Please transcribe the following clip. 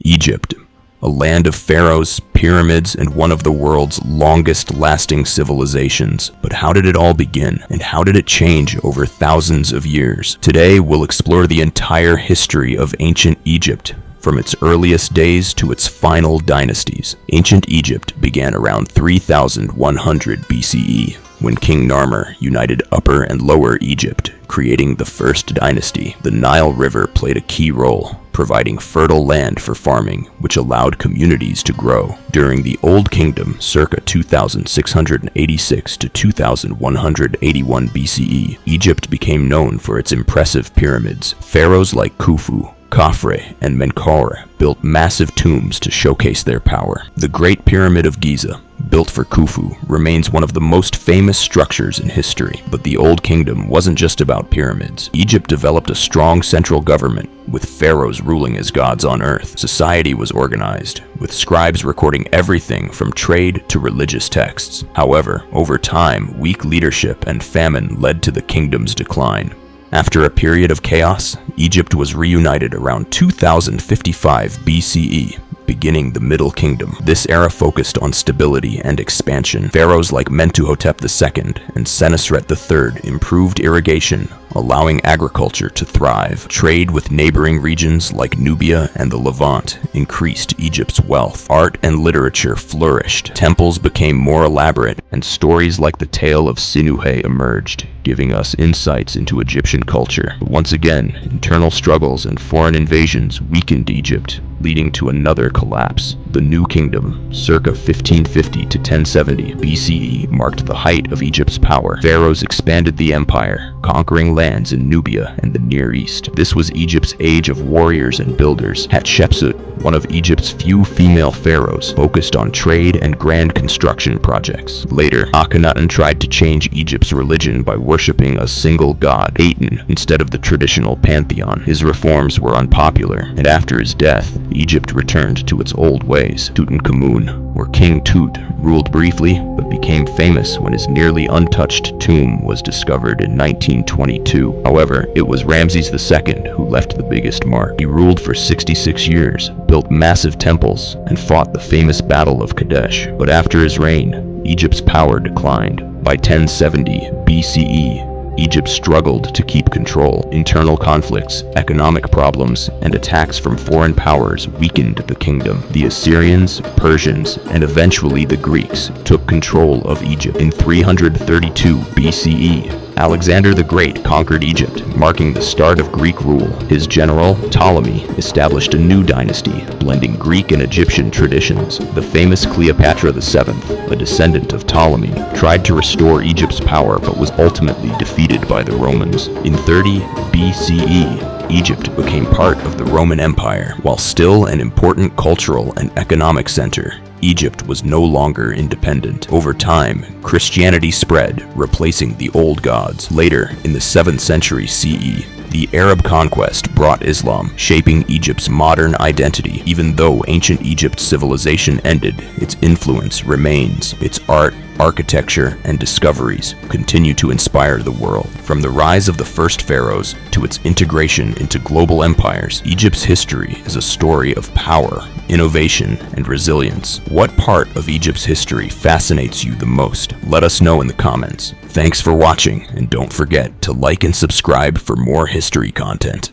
Egypt, a land of pharaohs, pyramids, and one of the world's longest-lasting civilizations. But how did it all begin, and how did it change over thousands of years? Today, we'll explore the entire history of ancient Egypt, from its earliest days to its final dynasties. Ancient Egypt began around 3100 BCE, when King Narmer united Upper and Lower Egypt, creating the first dynasty. The Nile River played a key role, providing fertile land for farming, which allowed communities to grow. During the Old Kingdom, circa 2686 to 2181 BCE, Egypt became known for its impressive pyramids. Pharaohs like Khufu, Khafre, and Menkaure built massive tombs to showcase their power. The Great Pyramid of Giza, built for Khufu, remains one of the most famous structures in history. But the Old Kingdom wasn't just about pyramids. Egypt developed a strong central government, with pharaohs ruling as gods on earth. Society was organized, with scribes recording everything from trade to religious texts. However, over time, weak leadership and famine led to the kingdom's decline. After a period of chaos, Egypt was reunited around 2055 BCE, beginning the Middle Kingdom. This era focused on stability and expansion. Pharaohs like Mentuhotep II and Senusret III improved irrigation, allowing agriculture to thrive. Trade with neighboring regions like Nubia and the Levant increased Egypt's wealth. Art and literature flourished. Temples became more elaborate, and stories like the tale of Sinuhe emerged, giving us insights into Egyptian culture. But once again, internal struggles and foreign invasions weakened Egypt, leading to another collapse. The New Kingdom, circa 1550 to 1070 BCE, marked the height of Egypt's power. Pharaohs expanded the empire, conquering lands in Nubia and the Near East. This was Egypt's age of warriors and builders. Hatshepsut, one of Egypt's few female pharaohs, focused on trade and grand construction projects. Later, Akhenaten tried to change Egypt's religion by worshipping a single god, Aten, instead of the traditional pantheon. His reforms were unpopular, and after his death, Egypt returned to its old ways. Tutankhamun, or King Tut, ruled briefly but became famous when his nearly untouched tomb was discovered in 1922. However, it was Ramses II who left the biggest mark. He ruled for 66 years, built massive temples, and fought the famous Battle of Kadesh. But after his reign, Egypt's power declined. By 1070 BCE, Egypt struggled to keep control. Internal conflicts, economic problems, and attacks from foreign powers weakened the kingdom. The Assyrians, Persians, and eventually the Greeks took control of Egypt. In 332 BCE, Alexander the Great conquered Egypt, marking the start of Greek rule. His general, Ptolemy, established a new dynasty, blending Greek and Egyptian traditions. The famous Cleopatra VII, a descendant of Ptolemy, tried to restore Egypt's power but was ultimately defeated by the Romans. In 30 BCE, Egypt became part of the Roman Empire. While still an important cultural and economic center, Egypt was no longer independent. Over time, Christianity spread, replacing the old gods. Later, in the 7th century CE, the Arab conquest brought Islam, shaping Egypt's modern identity. Even though ancient Egypt's civilization ended, its influence remains. Its art, architecture, and discoveries continue to inspire the world. From the rise of the first pharaohs to its integration into global empires, Egypt's history is a story of power, innovation, and resilience. What part of Egypt's history fascinates you the most? Let us know in the comments. Thanks for watching, and don't forget to like and subscribe for more history content.